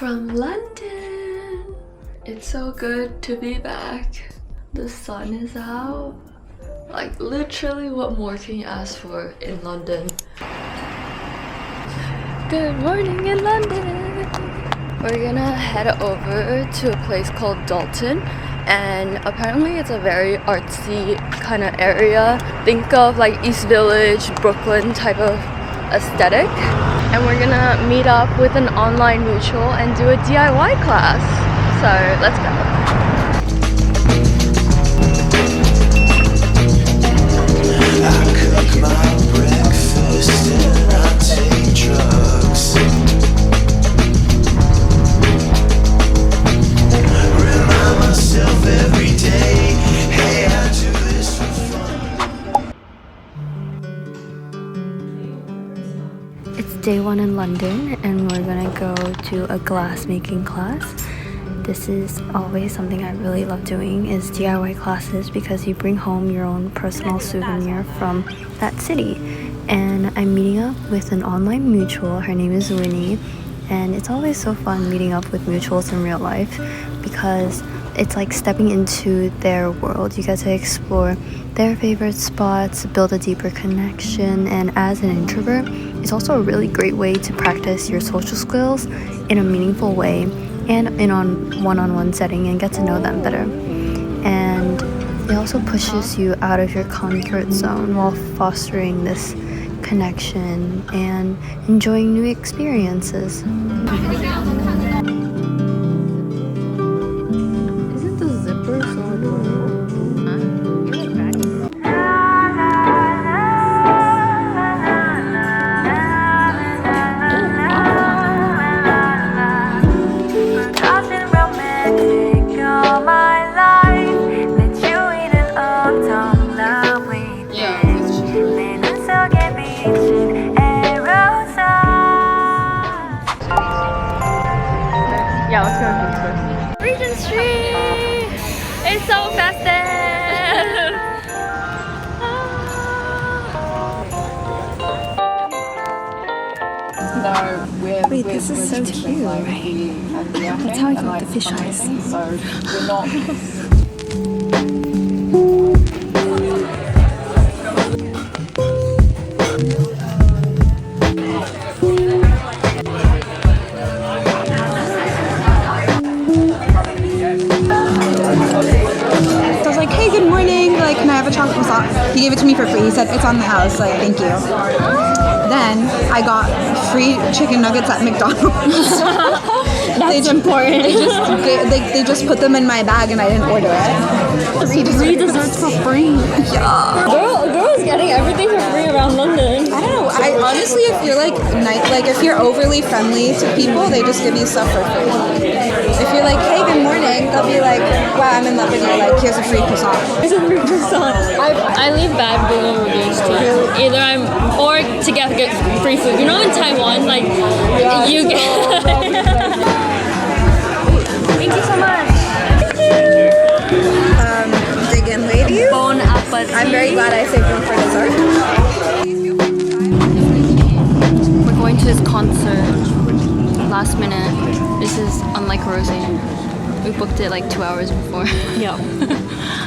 from London. It's so good to be back. The sun is out. Like literally, what more can you ask for in London? Good morning in London. We're gonna head over to a place called Dalton, and apparently it's a very artsy kind of area. Think of like East Village, Brooklyn type of aesthetic. And we're gonna meet up with an online mutual and do a DIY class. So let's go. I cook my breakfast and I take drugs. Remind myself every day, hey, I do this for fun. It's day one in London and we're gonna go to a glass making class. This is always something I really love doing, is DIY classes, because you bring home your own personal souvenir from that city. And I'm meeting up with an online mutual. Her name is Winnie, and it's always so fun meeting up with mutuals in real life because it's like stepping into their world. You get to explore their favorite spots, build a deeper connection, and as an introvert, it's also a really great way to practice your social skills in a meaningful way and in a one-on-one setting and get to know them better. And it also pushes you out of your comfort zone while fostering this connection and enjoying new experiences. Isn't the zipper so adorable? Yeah, let's go to first. Regent Street! It's so festive! Wait, this is so cute, right? That's how I got the fish eyes. So we're not... He gave it to me for free. He said, it's on the house, like, thank you. Then I got free chicken nuggets at McDonald's. That's important. They just put them in my bag and I didn't order it. Free desserts for free. Yeah. Girl's getting everything for free around London. I don't know. I honestly, if you're if you're overly friendly to people, they just give you stuff for free. If you're like, hey, good morning, they'll be like, wow, I'm in love with you. Like, here's a free croissant. Here's a free croissant. I leave bad Google reviews too. Either or to get free food. You know, in Taiwan, like you get. Thank you so much. Dig in, ladies. Bon appetit. I'm very glad I saved them for dessert. We're going to this concert last minute. This is unlike Rosie. We booked it like 2 hours before. Yeah.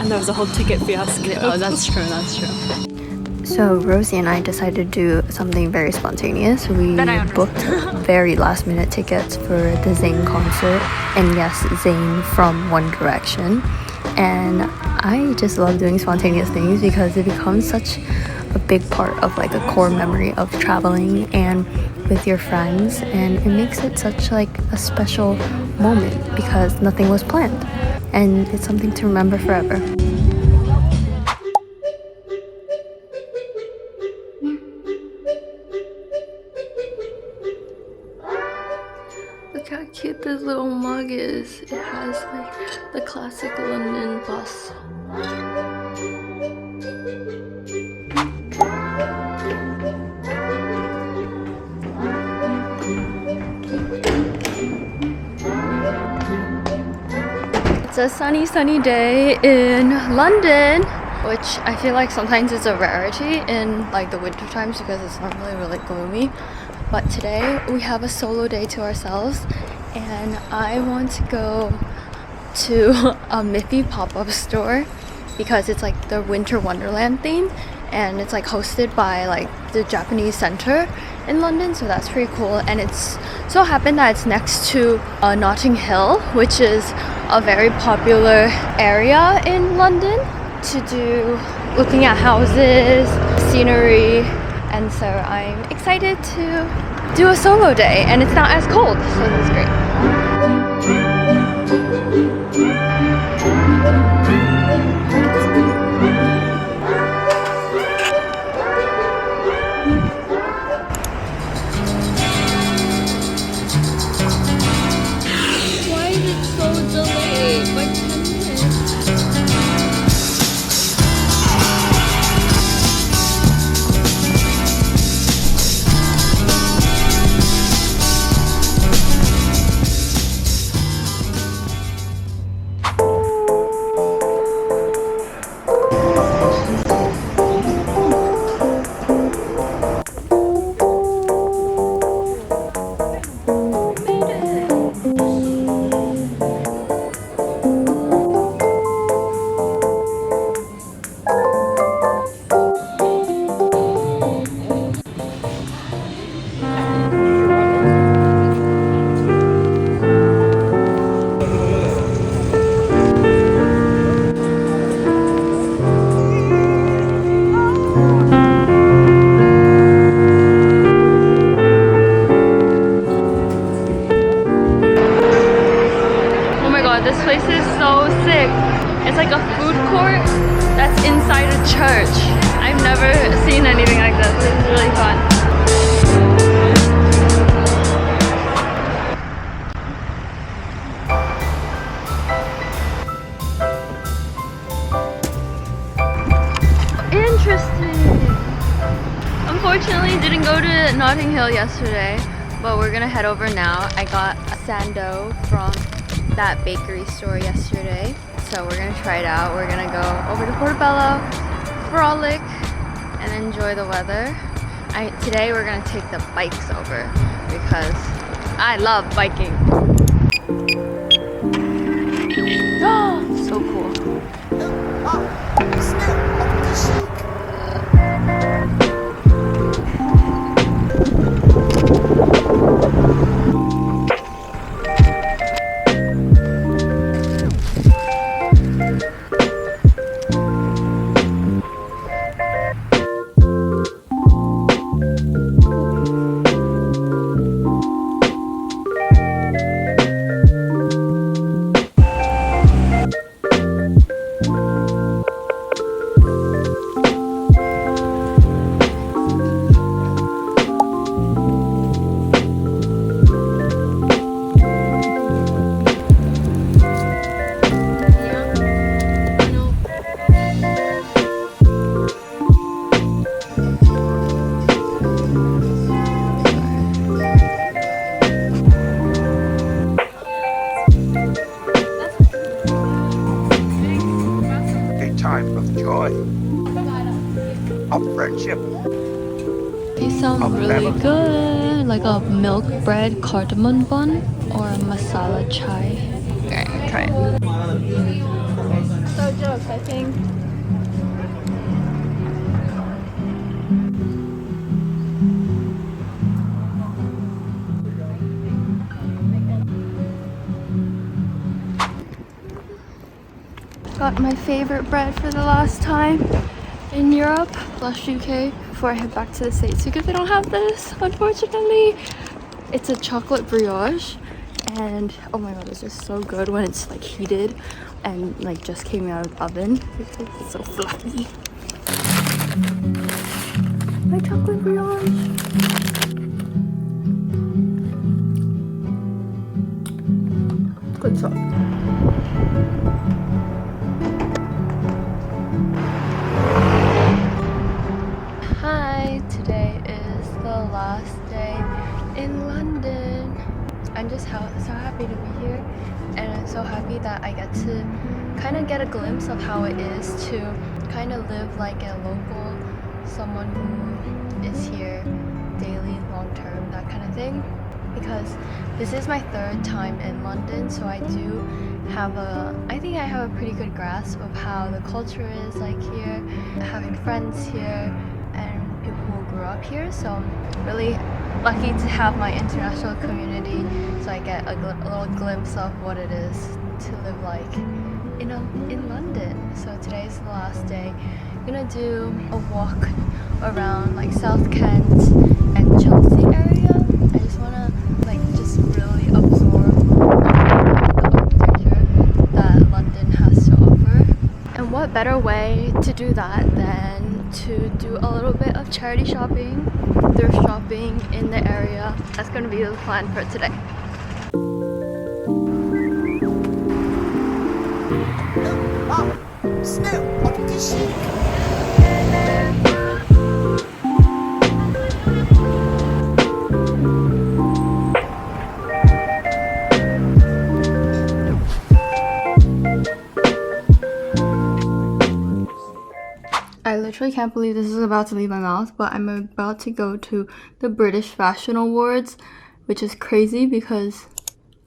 And there was a whole ticket fiasco. Oh, that's true, that's true. So Rosie and I decided to do something very spontaneous. We booked very last minute tickets for the Zayn concert. And yes, Zayn from One Direction. And I just love doing spontaneous things because it becomes such a big part of like a core memory of traveling and with your friends, and it makes it such like a special moment because nothing was planned and it's something to remember forever. Look how cute this little mug is. It has like the classic London bus. It's a sunny day in London, which I feel like sometimes it's a rarity in like the winter times because it's normally really gloomy. But today we have a solo day to ourselves and I want to go to a Miffy pop-up store because it's like the Winter Wonderland theme, and it's like hosted by like the Japanese Center in London, so that's pretty cool. And it's so happened that it's next to Notting Hill, which is a very popular area in London to do looking at houses, scenery, and so I'm excited to do a solo day, and it's not as cold, so that's great. Why is it so delayed? Like 10 minutes. This place is so sick. It's like a food court that's inside a church. I've never seen anything like this. It's really fun. Interesting. Unfortunately, didn't go to Notting Hill yesterday, but we're gonna head over now. I got a sando from that bakery store yesterday, so we're gonna try it out. We're gonna go over to Portobello, frolic, and enjoy the weather. Today we're gonna take the bikes over because I love biking. Oh, so cool. These sound really good, like a milk bread cardamom bun or a masala chai. Okay, try it. So jokes, I think. Got my favorite bread for the last time in Europe / UK before I head back to the States because they don't have this, unfortunately. It's a chocolate brioche, and oh my god, it's just so good when it's like heated and like just came out of the oven because it's so fluffy. My chocolate brioche. Good stuff. Hi, today is the last day in London. I'm just so happy to be here, and I'm so happy that I get to kind of get a glimpse of how it is to kind of live like a local, someone who is here daily, long term, that kind of thing. because this is my third time in London, so I think I have a pretty good grasp of how the culture is like here, having friends here and people who grew up here. So I'm really lucky to have my international community, so I get a little glimpse of what it is to live like in London. So today's the last day. I'm gonna do a walk around like South Kent and Chelsea area. I just wanna just really absorb the architecture that London has to offer. And what better way to do that than to do a little bit of charity shopping, thrift shopping in the area. That's gonna be the plan for today. I literally can't believe this is about to leave my mouth, but I'm about to go to the British Fashion Awards, which is crazy because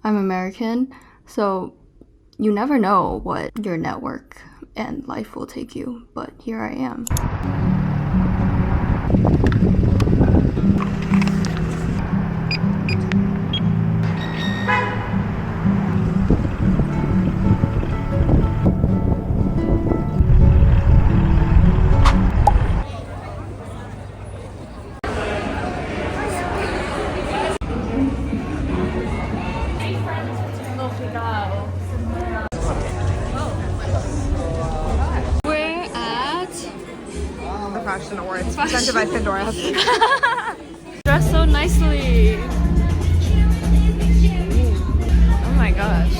I'm American, so you never know what your network and life will take you, but here I am. Fashion Awards presented by Pandora. Dressed so nicely. Oh my gosh.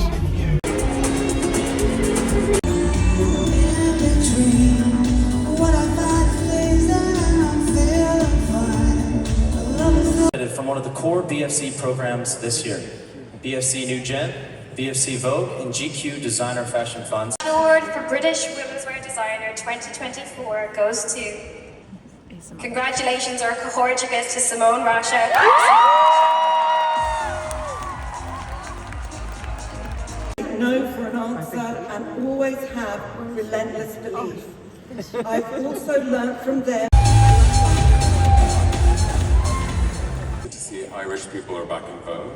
From one of the core BFC programs this year, BFC New Gen, BFC Vogue, and GQ Designer Fashion Funds. The award for British Womenswear Designer 2024 goes to, congratulations or cohortigas to Simone Rasha. No for an answer and always have relentless belief. I've also learned from them. Good to see Irish people are back in vogue.